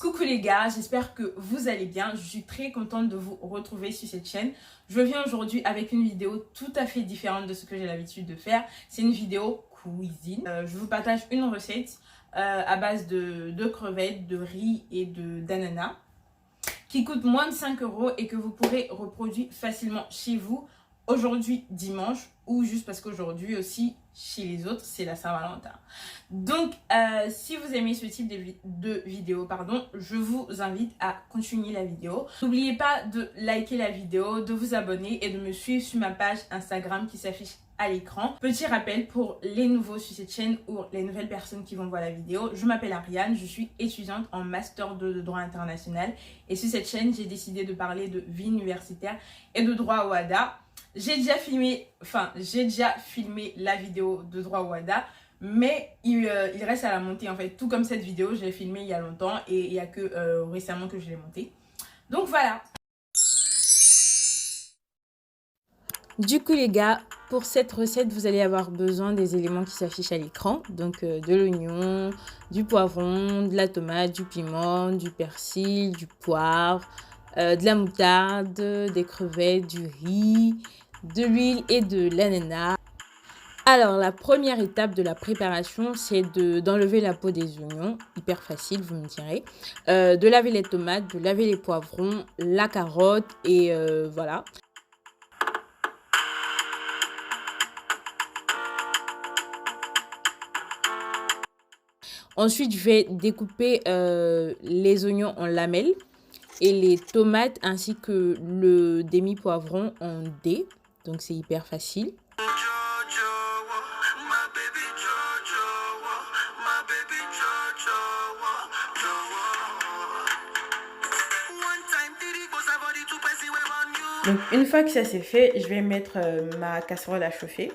Coucou les gars, j'espère que vous allez bien. Je suis très contente de vous retrouver sur cette chaîne. Je viens aujourd'hui avec une vidéo tout à fait différente de ce que j'ai l'habitude de faire. C'est une vidéo cuisine. Je vous partage une recette à base de crevettes, de riz et d'ananas qui coûte moins de 5 € et que vous pourrez reproduire facilement chez vous aujourd'hui dimanche ou juste parce qu'aujourd'hui aussi chez les autres c'est la Saint-Valentin. Donc si vous aimez ce type de vidéo, je vous invite à continuer la vidéo. N'oubliez pas de liker la vidéo, de vous abonner et de me suivre sur ma page Instagram qui s'affiche à l'écran. Petit rappel pour les nouveaux sur cette chaîne ou les nouvelles personnes qui vont voir la vidéo, je m'appelle Ariane, je suis étudiante en master 2 de droit international et sur cette chaîne j'ai décidé de parler de vie universitaire et de droit WADA. J'ai déjà filmé la vidéo de droit WADA, mais il reste à la monter en fait. Tout comme cette vidéo, je l'ai filmée il y a longtemps et il n'y a que récemment que je l'ai montée. Donc voilà. Du coup les gars, pour cette recette, vous allez avoir besoin des éléments qui s'affichent à l'écran. Donc de l'oignon, du poivron, de la tomate, du piment, du persil, du poivre, de la moutarde, des crevettes, du riz, de l'huile et de l'ananas. Alors, la première étape de la préparation, c'est d'enlever la peau des oignons. Hyper facile, vous me direz. De laver les tomates, de laver les poivrons, la carotte et voilà. Ensuite, je vais découper les oignons en lamelles et les tomates ainsi que le demi-poivron en dés. Donc, c'est hyper facile. Donc, une fois que ça c'est fait, je vais mettre ma casserole à chauffer.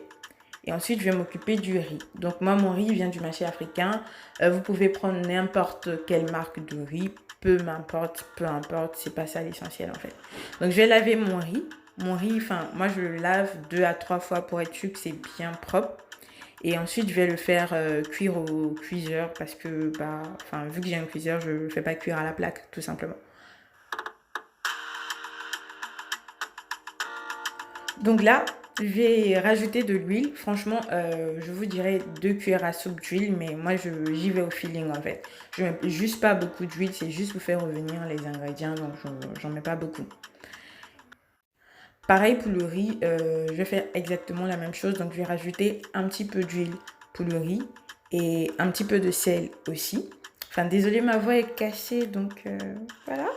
Et ensuite, je vais m'occuper du riz. Donc, moi, mon riz vient du marché africain. Vous pouvez prendre n'importe quelle marque de riz. Peu importe, c'est pas ça l'essentiel en fait. Donc, je vais laver mon riz. Mon riz, moi, je le lave 2 à 3 fois pour être sûr que c'est bien propre. Et ensuite, je vais le faire cuire au cuiseur parce que, vu que j'ai un cuiseur, je ne le fais pas cuire à la plaque, tout simplement. Donc là, je vais rajouter de l'huile. Franchement, je vous dirais 2 cuillères à soupe d'huile, mais moi, j'y vais au feeling en fait. Je ne mets juste pas beaucoup d'huile, c'est juste pour faire revenir les ingrédients, donc j'en mets pas beaucoup. Pareil pour le riz, je vais faire exactement la même chose. Donc, je vais rajouter un petit peu d'huile pour le riz et un petit peu de sel aussi. Enfin, désolée, ma voix est cassée, donc voilà.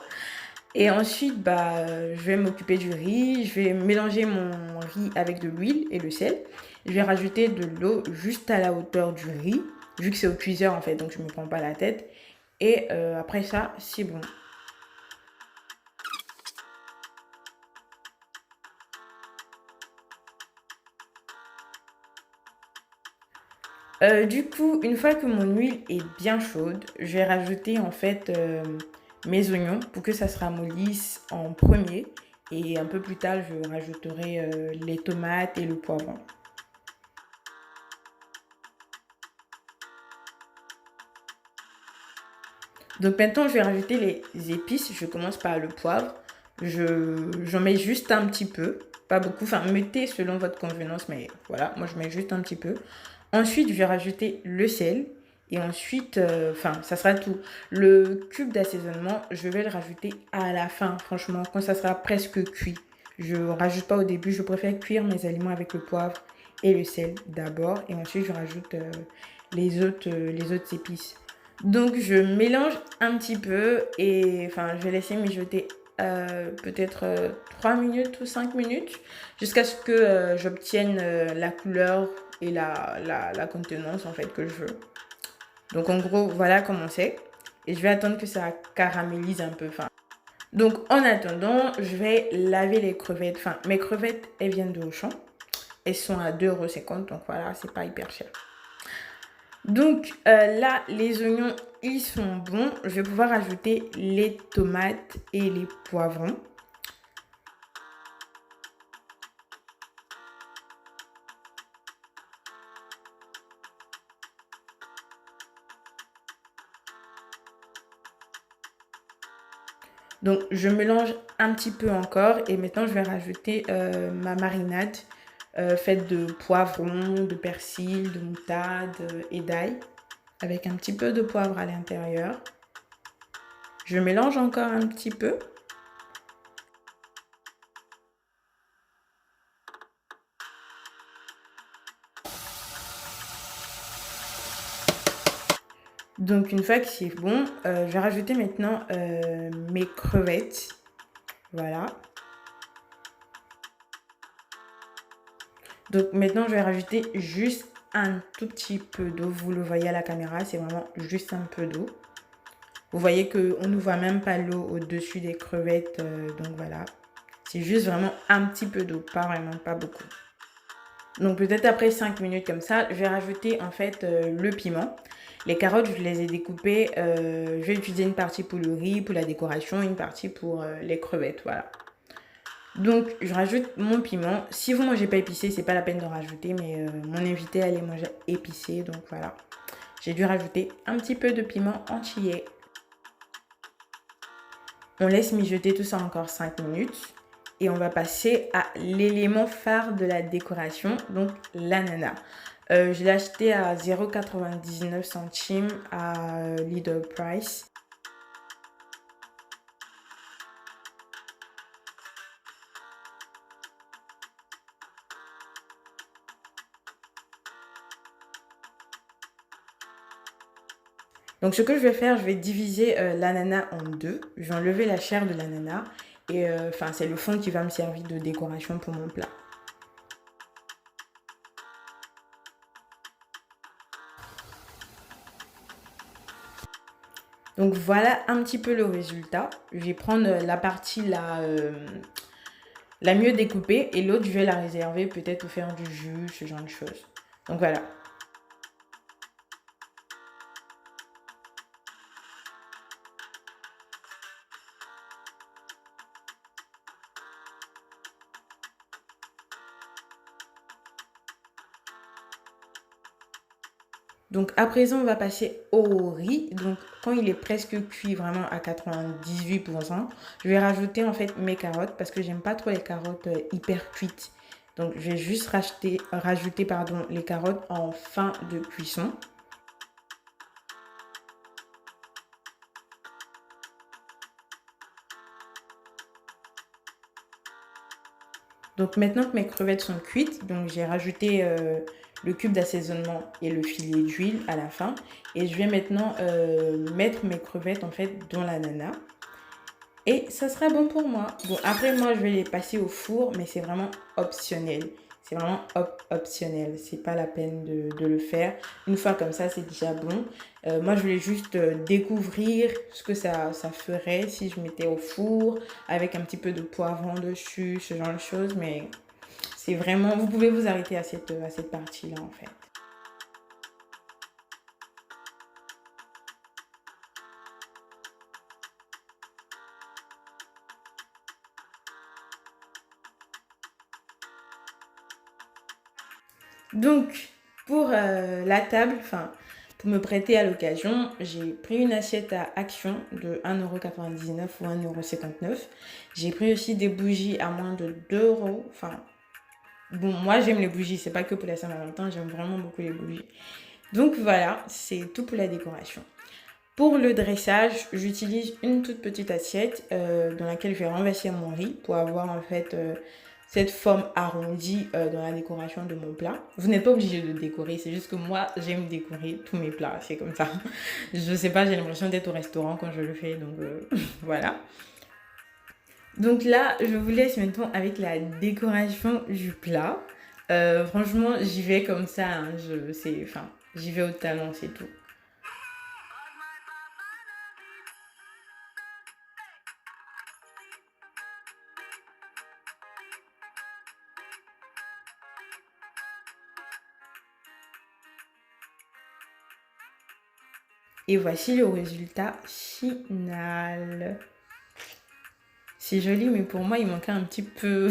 Et ensuite, je vais m'occuper du riz. Je vais mélanger mon riz avec de l'huile et le sel. Je vais rajouter de l'eau juste à la hauteur du riz, vu que c'est au cuiseur en fait, donc je ne me prends pas la tête. Et après ça, c'est bon. Du coup, une fois que mon huile est bien chaude, je vais rajouter en fait mes oignons pour que ça se ramollisse en premier. Et un peu plus tard, je rajouterai les tomates et le poivron. Donc maintenant, je vais rajouter les épices. Je commence par le poivre. J'en mets juste un petit peu, pas beaucoup. Enfin, mettez selon votre convenance, mais voilà, moi je mets juste un petit peu. Ensuite, je vais rajouter le sel. Et ensuite, ça sera tout. Le cube d'assaisonnement, je vais le rajouter à la fin, franchement, quand ça sera presque cuit. Je ne rajoute pas au début, je préfère cuire mes aliments avec le poivre et le sel d'abord. Et ensuite, je rajoute les autres épices. Donc, je mélange un petit peu et je vais laisser mijoter peut-être 3 minutes ou 5 minutes jusqu'à ce que j'obtienne la couleur et la contenance en fait que je veux. Donc en gros, voilà comment c'est. Et je vais attendre que ça caramélise un peu. Donc en attendant, je vais laver les crevettes. Mes crevettes, elles viennent de Auchan. Elles sont à 2,50 €. Donc voilà, c'est pas hyper cher. Donc là, les oignons, ils sont bons. Je vais pouvoir ajouter les tomates et les poivrons. Donc, je mélange un petit peu encore et maintenant, je vais rajouter ma marinade faite de poivrons, de persil, de moutarde et d'ail avec un petit peu de poivre à l'intérieur. Je mélange encore un petit peu. Donc, une fois que c'est bon, je vais rajouter maintenant mes crevettes. Voilà. Donc, maintenant, je vais rajouter juste un tout petit peu d'eau. Vous le voyez à la caméra, c'est vraiment juste un peu d'eau. Vous voyez qu'on ne voit même pas l'eau au-dessus des crevettes. Donc, voilà. C'est juste vraiment un petit peu d'eau, pas vraiment, pas beaucoup. Donc peut-être après 5 minutes comme ça, je vais rajouter en fait le piment. Les carottes, je les ai découpées. Je vais utiliser une partie pour le riz, pour la décoration, une partie pour les crevettes, voilà. Donc je rajoute mon piment. Si vous ne mangez pas épicé, c'est pas la peine de rajouter, mais mon invité allait manger épicé, donc voilà. J'ai dû rajouter un petit peu de piment entier. On laisse mijoter tout ça encore 5 minutes. Et on va passer à l'élément phare de la décoration, donc l'ananas. Je l'ai acheté à 0,99 centimes à Lidl Price. Donc ce que je vais faire, je vais diviser l'ananas en deux. Je vais enlever la chair de l'ananas. Et enfin, c'est le fond qui va me servir de décoration pour mon plat. Donc voilà un petit peu le résultat. Je vais prendre la partie la mieux découpée et l'autre je vais la réserver peut-être pour faire du jus, ce genre de choses. Donc voilà. Donc à présent, on va passer au riz. Donc quand il est presque cuit vraiment à 98%, je vais rajouter en fait mes carottes parce que j'aime pas trop les carottes hyper cuites. Donc je vais juste rajouter pardon, les carottes en fin de cuisson. Donc maintenant que mes crevettes sont cuites, donc j'ai rajouté le cube d'assaisonnement et le filet d'huile à la fin. Et je vais maintenant mettre mes crevettes en fait dans l'ananas. Et ça sera bon pour moi. Bon, après, moi, je vais les passer au four, mais c'est vraiment optionnel. C'est vraiment optionnel. C'est pas la peine de le faire. Une fois comme ça, c'est déjà bon. Moi, je voulais juste découvrir ce que ça ferait si je mettais au four avec un petit peu de poivron dessus, ce genre de choses. Mais c'est vraiment... Vous pouvez vous arrêter à cette partie-là, en fait. Donc, pour la table, enfin, pour me prêter à l'occasion, j'ai pris une assiette à Action de 1,99 € ou 1,59 €. J'ai pris aussi des bougies à moins de 2 €. Enfin, bon, moi j'aime les bougies, c'est pas que pour la Saint-Valentin, j'aime vraiment beaucoup les bougies. Donc voilà, c'est tout pour la décoration. Pour le dressage, j'utilise une toute petite assiette dans laquelle je vais renverser mon riz pour avoir en fait cette forme arrondie dans la décoration de mon plat. Vous n'êtes pas obligé de décorer, c'est juste que moi j'aime décorer tous mes plats, c'est comme ça. Je sais pas, j'ai l'impression d'être au restaurant quand je le fais, donc voilà. Donc là, je vous laisse maintenant avec la décoration du plat. Franchement, j'y vais comme ça, hein, enfin, j'y vais au talent, c'est tout. Et voici le résultat final. C'est joli, mais pour moi, il manquait un petit peu,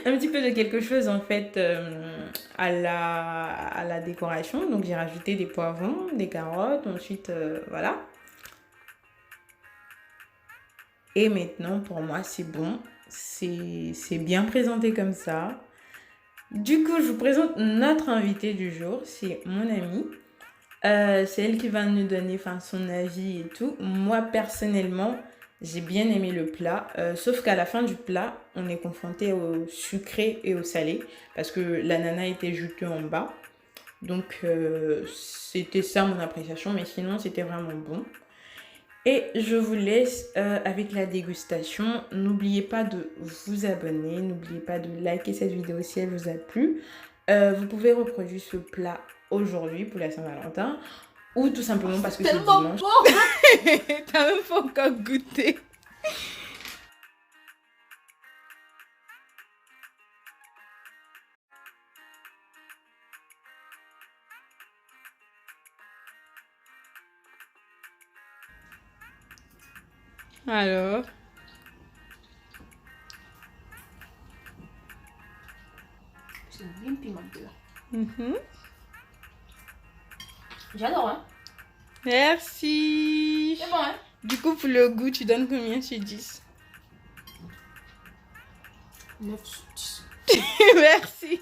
un petit peu de quelque chose en fait à la décoration. Donc j'ai rajouté des poivrons, des carottes, ensuite voilà. Et maintenant, pour moi, c'est bon. C'est bien présenté comme ça. Du coup, je vous présente notre invitée du jour. C'est mon amie. C'est elle qui va nous donner son avis et tout. Moi, personnellement, j'ai bien aimé le plat. Sauf qu'à la fin du plat, on est confronté au sucré et au salé. Parce que l'ananas était juteux en bas. Donc, c'était ça mon appréciation. Mais sinon, c'était vraiment bon. Et je vous laisse avec la dégustation. N'oubliez pas de vous abonner. N'oubliez pas de liker cette vidéo si elle vous a plu. Vous pouvez reproduire ce plat aujourd'hui pour la Saint-Valentin. Ou tout simplement parce que c'est dimanche. T'as même pas encore goûté. Alors, C'est bien pimenté là. mhm. J'adore, hein. Merci. C'est bon, hein. Du coup, pour le goût, tu donnes combien sur 10? 9 sur 10. Merci.